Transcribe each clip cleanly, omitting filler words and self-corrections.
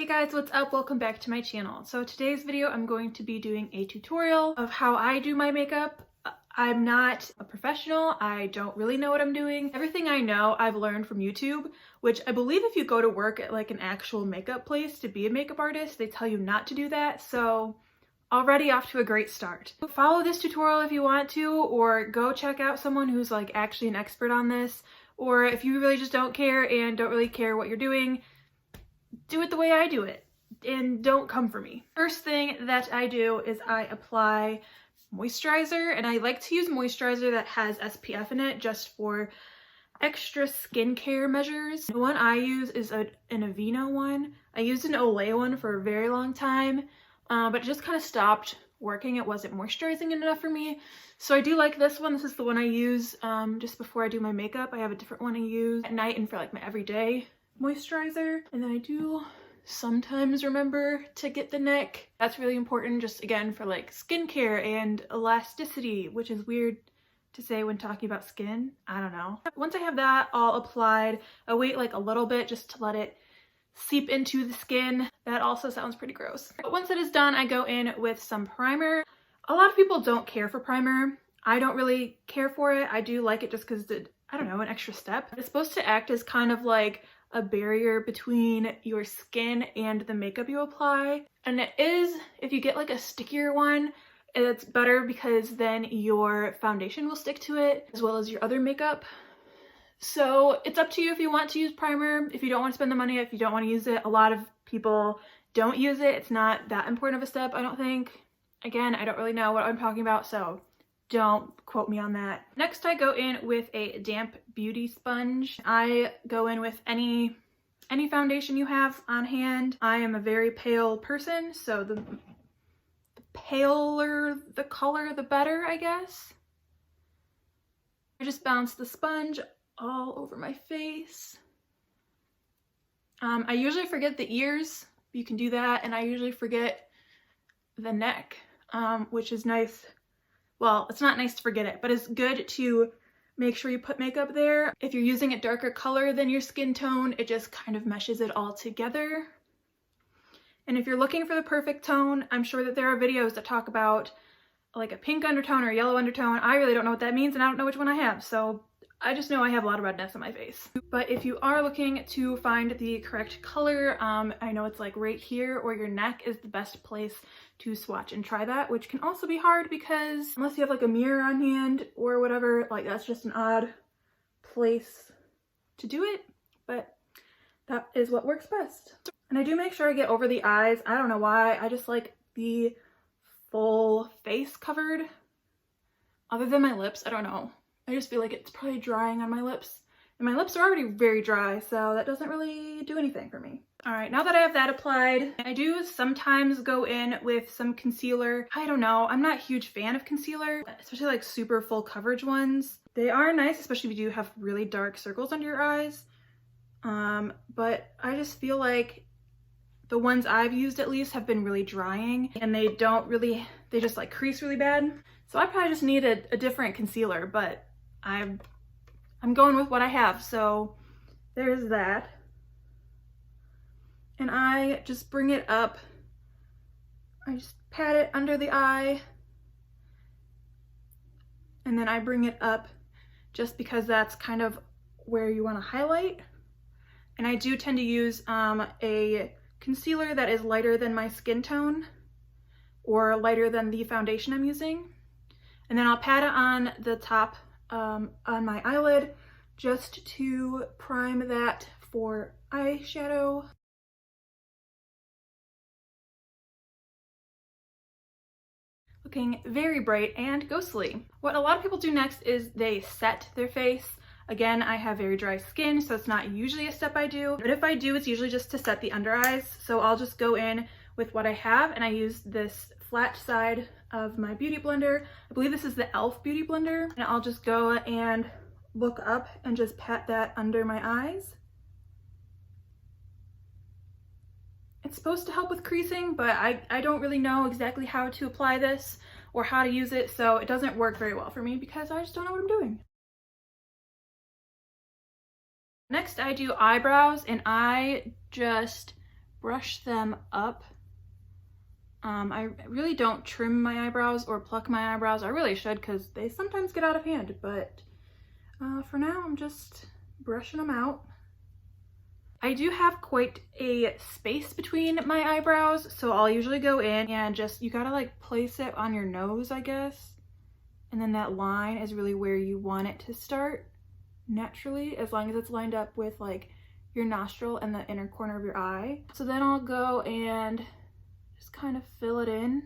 Guys, what's up? Welcome back to my channel. So today's video I'm going to be doing a tutorial of how I do my makeup. I'm not a professional. I don't really know what I'm doing. Everything I know I've learned from YouTube, which I believe if you go to work at like an actual makeup place to be a makeup artist, they tell you not to do that. So already off to a great start. Follow this tutorial if you want to, or go check out someone who's like actually an expert on this. Or if you really just don't care and don't really care what you're doing, do it the way I do it and don't come for me. First thing that I do is I apply moisturizer, and I like to use moisturizer that has SPF in it just for extra skincare measures. The one I use is an Aveeno one. I used an Olay one for a very long time, but it just kind of stopped working. It wasn't moisturizing enough for me. So I do like this one. This is the one I use just before I do my makeup. I have a different one I use at night and for like my everyday moisturizer. And then I do sometimes remember to get the neck. That's really important, just again for like skincare and elasticity, which is weird to say when talking about skin. I don't know. Once I have that all applied, I wait like a little bit just to let it seep into the skin. That also sounds pretty gross. But once it is done, I go in with some primer. A lot of people don't care for primer. I don't really care for it. I do like it just because it's, I don't know, an extra step. It's supposed to act as kind of like a barrier between your skin and the makeup you apply. And it is, if you get like a stickier one, it's better because then your foundation will stick to it as well as your other makeup. So it's up to you if you want to use primer, if you don't want to spend the money, if you don't want to use it. A lot of people don't use it. It's not that important of a step, I don't think. Again, I don't really know what I'm talking about, so don't quote me on that. Next, I go in with a damp beauty sponge. I go in with any foundation you have on hand. I am a very pale person, so the paler the color, the better, I guess. I just bounce the sponge all over my face. I usually forget the ears. You can do that, and I usually forget the neck, which is nice. Well, it's not nice to forget it, but it's good to make sure you put makeup there. If you're using a darker color than your skin tone, it just kind of meshes it all together. And if you're looking for the perfect tone, I'm sure that there are videos that talk about like a pink undertone or a yellow undertone. I really don't know what that means, and I don't know which one I have, so I just know I have a lot of redness on my face. But if you are looking to find the correct color, I know it's like right here or your neck is the best place to swatch and try that, which can also be hard because unless you have like a mirror on hand or whatever, like that's just an odd place to do it, but that is what works best. And I do make sure I get over the eyes. I don't know why, I just like the full face covered. Other than my lips, I don't know. I just feel like it's probably drying on my lips. And my lips are already very dry, so that doesn't really do anything for me. All right, now that I have that applied, I do sometimes go in with some concealer. I don't know, I'm not a huge fan of concealer, especially like super full coverage ones. They are nice, especially if you do have really dark circles under your eyes. But I just feel like the ones I've used at least have been really drying, and they just like crease really bad. So I probably just need a different concealer, but I'm going with what I have, so there's that. And I just bring it up. I just pat it under the eye, and then I bring it up just because that's kind of where you want to highlight. And I do tend to use a concealer that is lighter than my skin tone or lighter than the foundation I'm using. And then I'll pat it on the top on my eyelid just to prime that for eyeshadow. Looking very bright and ghostly. What a lot of people do next is they set their face. Again, I have very dry skin, so it's not usually a step I do, but if I do, it's usually just to set the under eyes. So I'll just go in with what I have, and I use this flat side of my beauty blender. I believe this is the e.l.f. beauty blender, and I'll just go and look up and just pat that under my eyes. It's supposed to help with creasing, but I don't really know exactly how to apply this or how to use it, so it doesn't work very well for me because I just don't know what I'm doing. Next, I do eyebrows, and I just brush them up. I really don't trim my eyebrows or pluck my eyebrows. I really should because they sometimes get out of hand, but for now I'm just brushing them out. I do have quite a space between my eyebrows, so I'll usually go in and just, you gotta like place it on your nose, I guess. And then that line is really where you want it to start naturally, as long as it's lined up with like your nostril and the inner corner of your eye. So then I'll go and just kind of fill it in.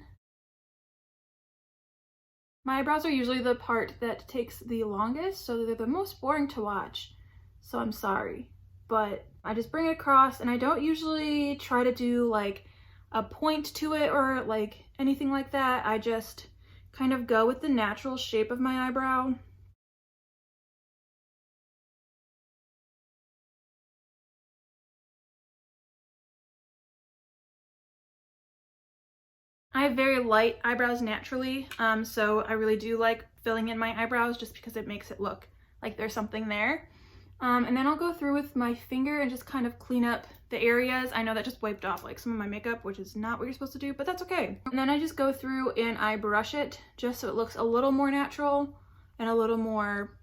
My eyebrows are usually the part that takes the longest, so they're the most boring to watch. So I'm sorry, but I just bring it across, and I don't usually try to do like a point to it or like anything like that. I just kind of go with the natural shape of my eyebrow. I have very light eyebrows naturally, so I really do like filling in my eyebrows just because it makes it look like there's something there. And then I'll go through with my finger and just kind of clean up the areas. I know that just wiped off like some of my makeup, which is not what you're supposed to do, but that's okay. And then I just go through and I brush it just so it looks a little more natural and a little more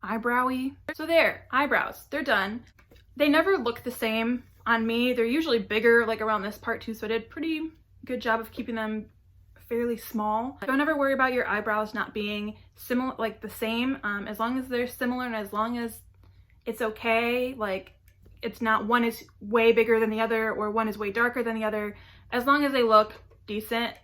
eyebrowy. So there, eyebrows, they're done. They never look the same on me. They're usually bigger like around this part too, so I did pretty good job of keeping them fairly small. Don't ever worry about your eyebrows not being similar, like the same, as long as they're similar and as long as it's okay, like it's not one is way bigger than the other or one is way darker than the other. As long as they look decent,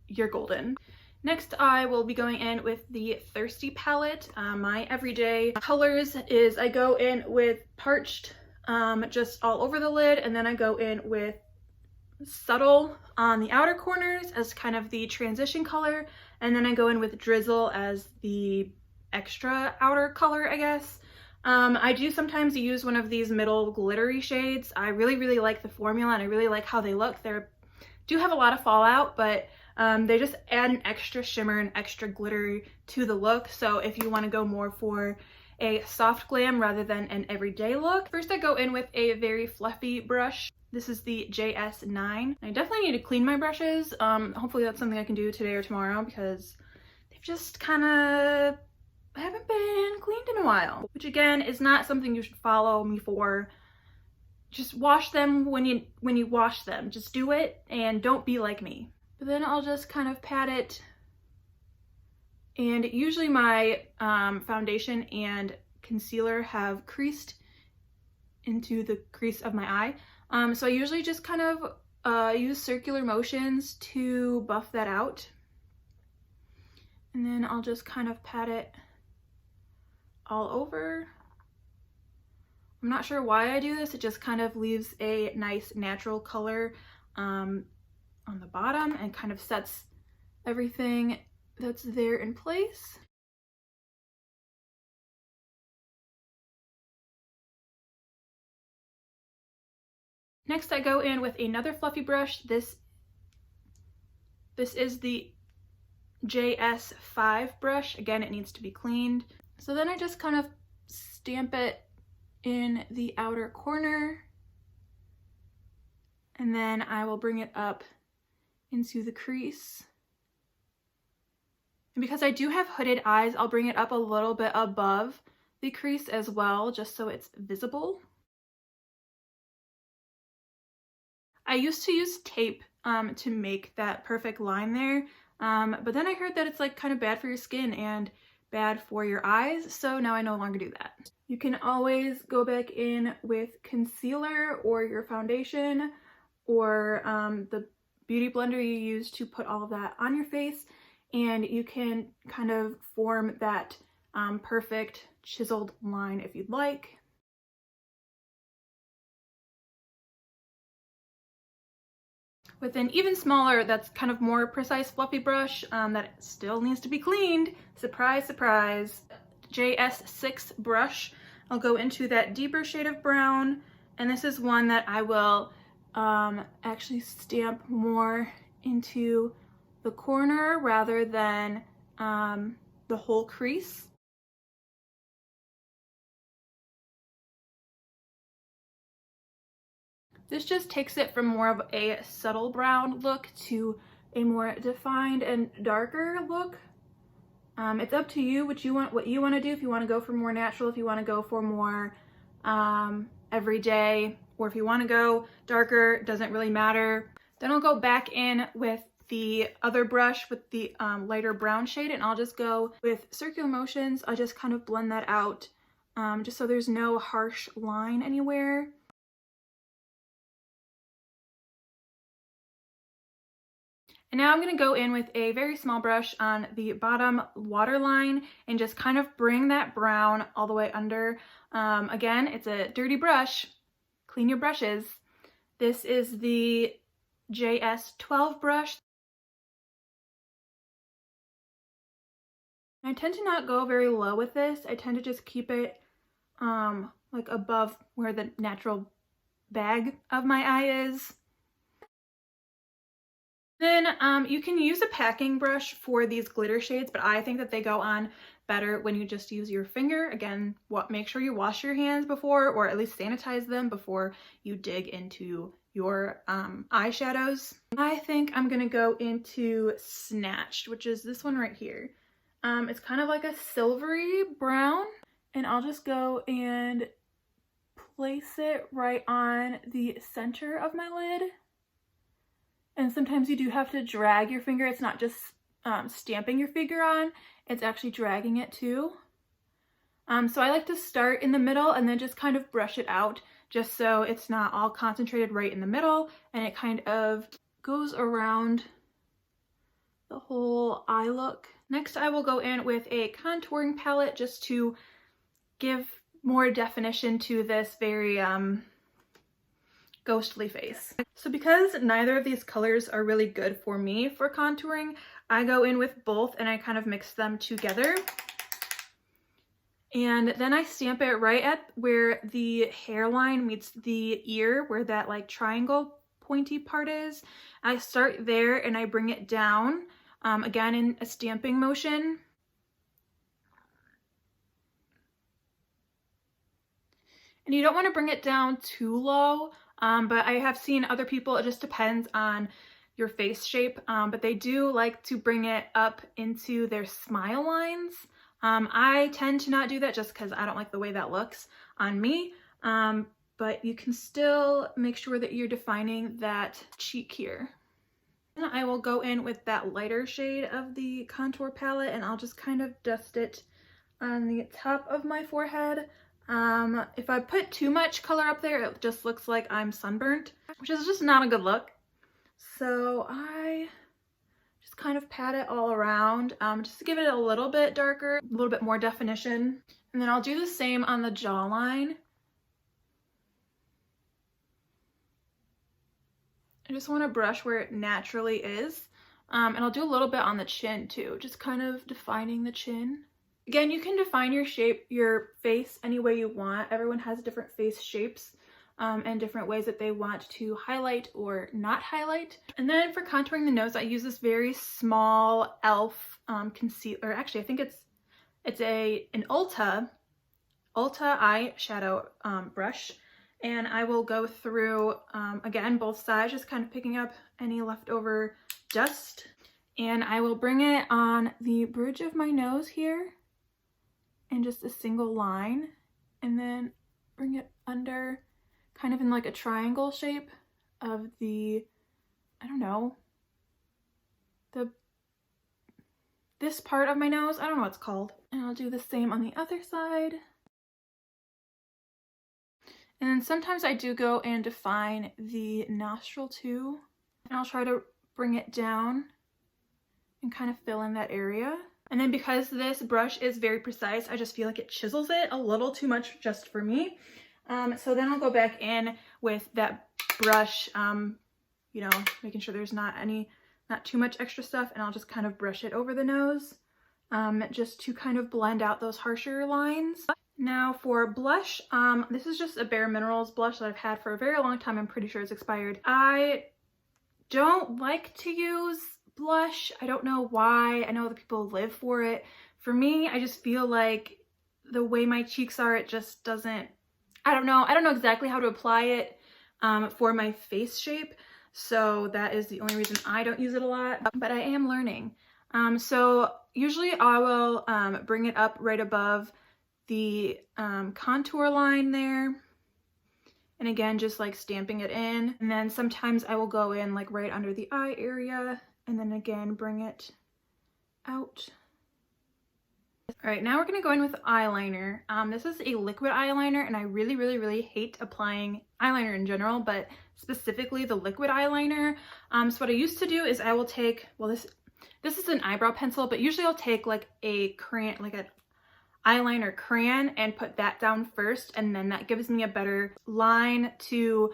you're golden. Next, I will be going in with the Thirsty palette. My everyday colors is I go in with Parched just all over the lid, and then I go in with Subtle on the outer corners as kind of the transition color, and then I go in with Drizzle as the extra outer color, I guess. I do sometimes use one of these middle glittery shades. I really like the formula and I really like how they look. They do have a lot of fallout, but they just add an extra shimmer and extra glitter to the look. So if you want to go more for a soft glam rather than an everyday look. First, I go in with a very fluffy brush. This is the JS9. I definitely need to clean my brushes. Hopefully that's something I can do today or tomorrow because they've just kind of haven't been cleaned in a while, which again is not something you should follow me for. Just wash them when you wash them. Just do it and don't be like me. But then I'll just kind of pat it, and usually my foundation and concealer have creased into the crease of my eye. So I usually just kind of use circular motions to buff that out. And then I'll just kind of pat it all over. I'm not sure why I do this. It just kind of leaves a nice natural color on the bottom and kind of sets everything that's there in place. Next, I go in with another fluffy brush. This is the JS5 brush. Again, it needs to be cleaned. So then I just kind of stamp it in the outer corner, and then I will bring it up into the crease. And because I do have hooded eyes, I'll bring it up a little bit above the crease as well, just so it's visible. I used to use tape to make that perfect line there, but then I heard that it's like kind of bad for your skin and bad for your eyes, so now I no longer do that. You can always go back in with concealer or your foundation or the beauty blender you use to put all of that on your face, and you can kind of form that perfect chiseled line if you'd like. With an even smaller, that's kind of more precise fluffy brush that still needs to be cleaned, surprise, surprise, JS6 brush, I'll go into that deeper shade of brown, and this is one that I will actually stamp more into the corner rather than the whole crease. This just takes it from more of a subtle brown look to a more defined and darker look. It's up to you what you want to do. If you want to go for more natural, if you want to go for more everyday, or if you want to go darker, doesn't really matter. Then I'll go back in with the other brush with the lighter brown shade, and I'll just go with circular motions. I'll just kind of blend that out just so there's no harsh line anywhere. And now I'm going to go in with a very small brush on the bottom waterline and just kind of bring that brown all the way under. Again, it's a dirty brush. Clean your brushes. This is the JS12 brush. I tend to not go very low with this. I tend to just keep it like above where the natural bag of my eye is. Then you can use a packing brush for these glitter shades, but I think that they go on better when you just use your finger. Again, make sure you wash your hands before, or at least sanitize them before you dig into your eyeshadows. I think I'm gonna go into Snatched, which is this one right here. It's kind of like a silvery brown, and I'll just go and place it right on the center of my lid. And sometimes you do have to drag your finger. It's not just stamping your finger on, it's actually dragging it too. So I like to start in the middle and then just kind of brush it out, just so it's not all concentrated right in the middle, and it kind of goes around the whole eye look. Next, I will go in with a contouring palette just to give more definition to this very ghostly face. So because neither of these colors are really good for me for contouring, I go in with both and I kind of mix them together. And then I stamp it right at where the hairline meets the ear, where that like triangle pointy part is. I start there and I bring it down, again in a stamping motion. And you don't want to bring it down too low, but I have seen other people, it just depends on your face shape, but they do like to bring it up into their smile lines. I tend to not do that just because I don't like the way that looks on me, but you can still make sure that you're defining that cheek here. And I will go in with that lighter shade of the contour palette, and I'll just kind of dust it on the top of my forehead. If I put too much color up there, it just looks like I'm sunburnt, which is just not a good look. So I just kind of pat it all around, just to give it a little bit darker, a little bit more definition. And then I'll do the same on the jawline. I just want to brush where it naturally is. And I'll do a little bit on the chin too, just kind of defining the chin. Again, you can define your face any way you want. Everyone has different face shapes and different ways that they want to highlight or not highlight. And then for contouring the nose, I use this very small e.l.f. Concealer. Actually, I think it's an Ulta eyeshadow brush. And I will go through, again, both sides, just kind of picking up any leftover dust. And I will bring it on the bridge of my nose here in just a single line, and then bring it under kind of in like a triangle shape of the, I don't know, this part of my nose. I don't know what it's called. And I'll do the same on the other side. And then sometimes I do go and define the nostril too. And I'll try to bring it down and kind of fill in that area. And then because this brush is very precise, I just feel like it chisels it a little too much just for me. So then I'll go back in with that brush, you know, making sure there's not too much extra stuff, and I'll just kind of brush it over the nose, just to kind of blend out those harsher lines. Now for blush, this is just a Bare Minerals blush that I've had for a very long time. I'm pretty sure it's expired. I don't like to use blush. I don't know why. I know other people live for it. For me, I just feel like the way my cheeks are, it just doesn't, I don't know exactly how to apply it, for my face shape. So that is the only reason I don't use it a lot, but I am learning. So usually I will bring it up right above the contour line there. And again, just like stamping it in. And then sometimes I will go in like right under the eye area and then again bring it out. All right, now we're gonna go in with eyeliner. This is a liquid eyeliner and I really hate applying eyeliner in general, but specifically the liquid eyeliner. So what I used to do is I will take, well, this is an eyebrow pencil, but usually I'll take like a crayon, like an eyeliner crayon and put that down first, and then that gives me a better line to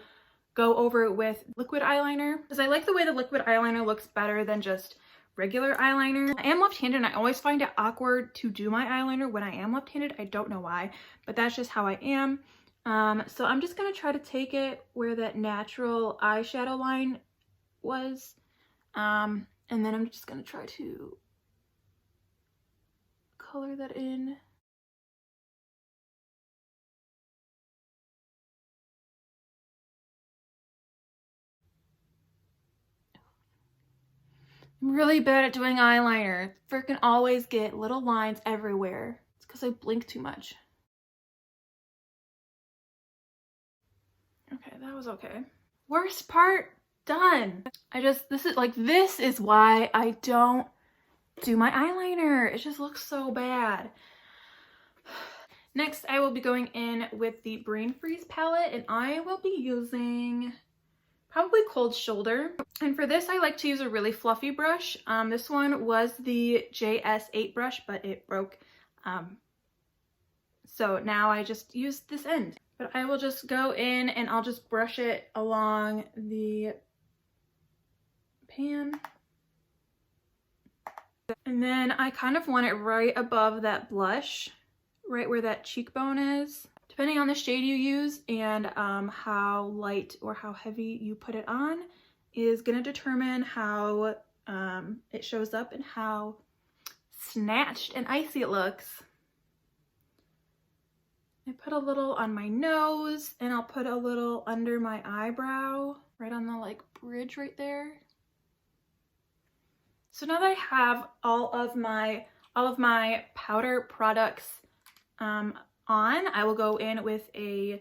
go over with liquid eyeliner, because I like the way the liquid eyeliner looks better than just regular eyeliner. I am left-handed and I always find it awkward to do my eyeliner when I am left-handed. I don't know why, but that's just how I am. So I'm just gonna try to take it where that natural eyeshadow line was, and then I'm just gonna try to color that in. I'm really bad at doing eyeliner. Freaking always get little lines everywhere. It's because I blink too much. Okay, that was okay. Worst part done. This is why I don't do my eyeliner. It just looks so bad. Next, I will be going in with the Brain Freeze palette, and I will be using probably Cold Shoulder. And for this, I like to use a really fluffy brush. This one was the JS8 brush, but it broke. So now I just use this end. But I will just go in and I'll just brush it along the pan. And then I kind of want it right above that blush, right where that cheekbone is. Depending on the shade you use and how light or how heavy you put it on is going to determine how it shows up and how snatched and icy it looks. I put a little on my nose and I'll put a little under my eyebrow, right on the like bridge right there. So now that I have all of my powder products on, I will go in with a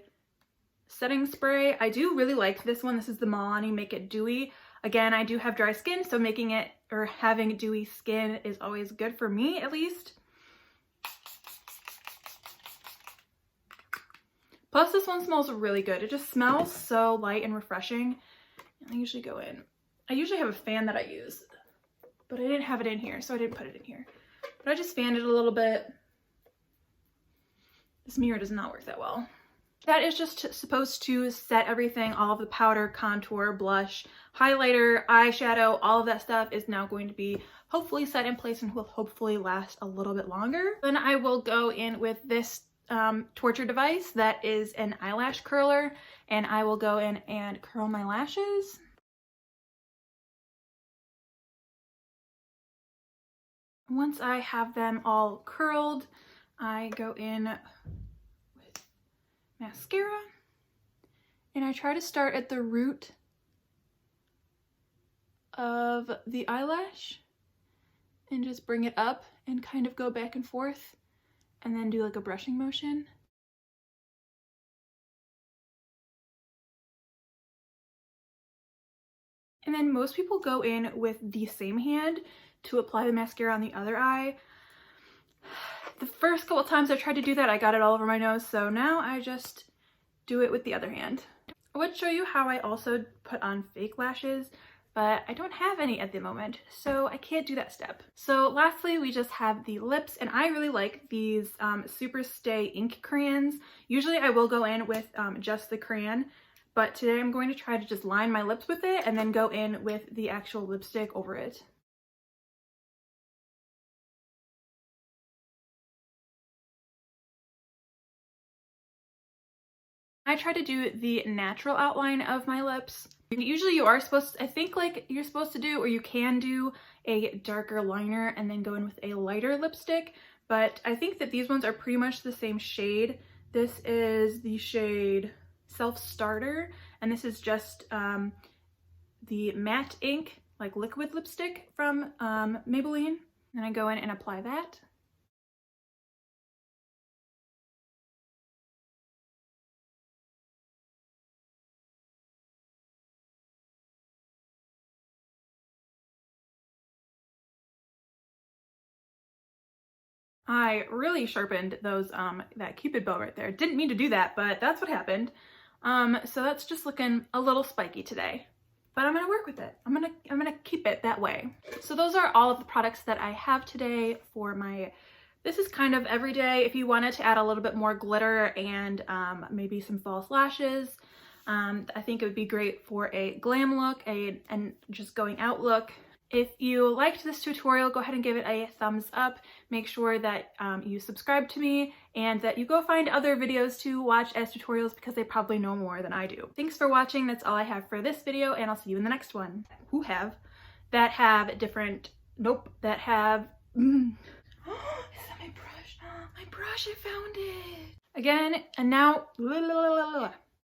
setting spray. I do really like this one. This is the Milani Make It Dewy. Again, I do have dry skin, so making it or having dewy skin is always good for me, at least. Plus, this one smells really good. It just smells so light and refreshing. And I usually go in. I usually have a fan that I use, but I didn't have it in here, so I didn't put it in here. But I just fanned it a little bit. This mirror does not work that well. That is just supposed to set everything, all of the powder, contour, blush, highlighter, eyeshadow, all of that stuff is now going to be hopefully set in place and will hopefully last a little bit longer. Then I will go in with this torture device that is an eyelash curler, and I will go in and curl my lashes. Once I have them all curled, I go in with mascara and I try to start at the root of the eyelash and just bring it up and kind of go back and forth and then do like a brushing motion. And then most people go in with the same hand to apply the mascara on the other eye. The first couple times I tried to do that, I got it all over my nose, so now I just do it with the other hand. I would show you how I also put on fake lashes, but I don't have any at the moment, so I can't do that step. So lastly, we just have the lips, and I really like these Super Stay ink crayons. Usually I will go in with just the crayon, but today I'm going to try to just line my lips with it and then go in with the actual lipstick over it. I try to do the natural outline of my lips. Usually you are supposed to, I think like you're supposed to do, or you can do a darker liner and then go in with a lighter lipstick, but I think that these ones are pretty much the same shade. This is the shade Self Starter, and this is just the matte ink, like liquid lipstick from Maybelline. And I go in and apply that. I really sharpened those that Cupid bow right there. Didn't mean to do that, but that's what happened. So that's just looking a little spiky today. But I'm gonna work with it. I'm gonna keep it that way. So those are all of the products that I have today for my, this is kind of everyday. If you wanted to add a little bit more glitter and maybe some false lashes, I think it would be great for a glam look, and just going out look. If you liked this tutorial, go ahead and give it a thumbs up. Make sure that you subscribe to me and that you go find other videos to watch as tutorials because they probably know more than I do. Thanks for watching. That's all I have for this video, and I'll see you in the next one. That have different, that have, is that my brush? My brush, I found it. Again, and now,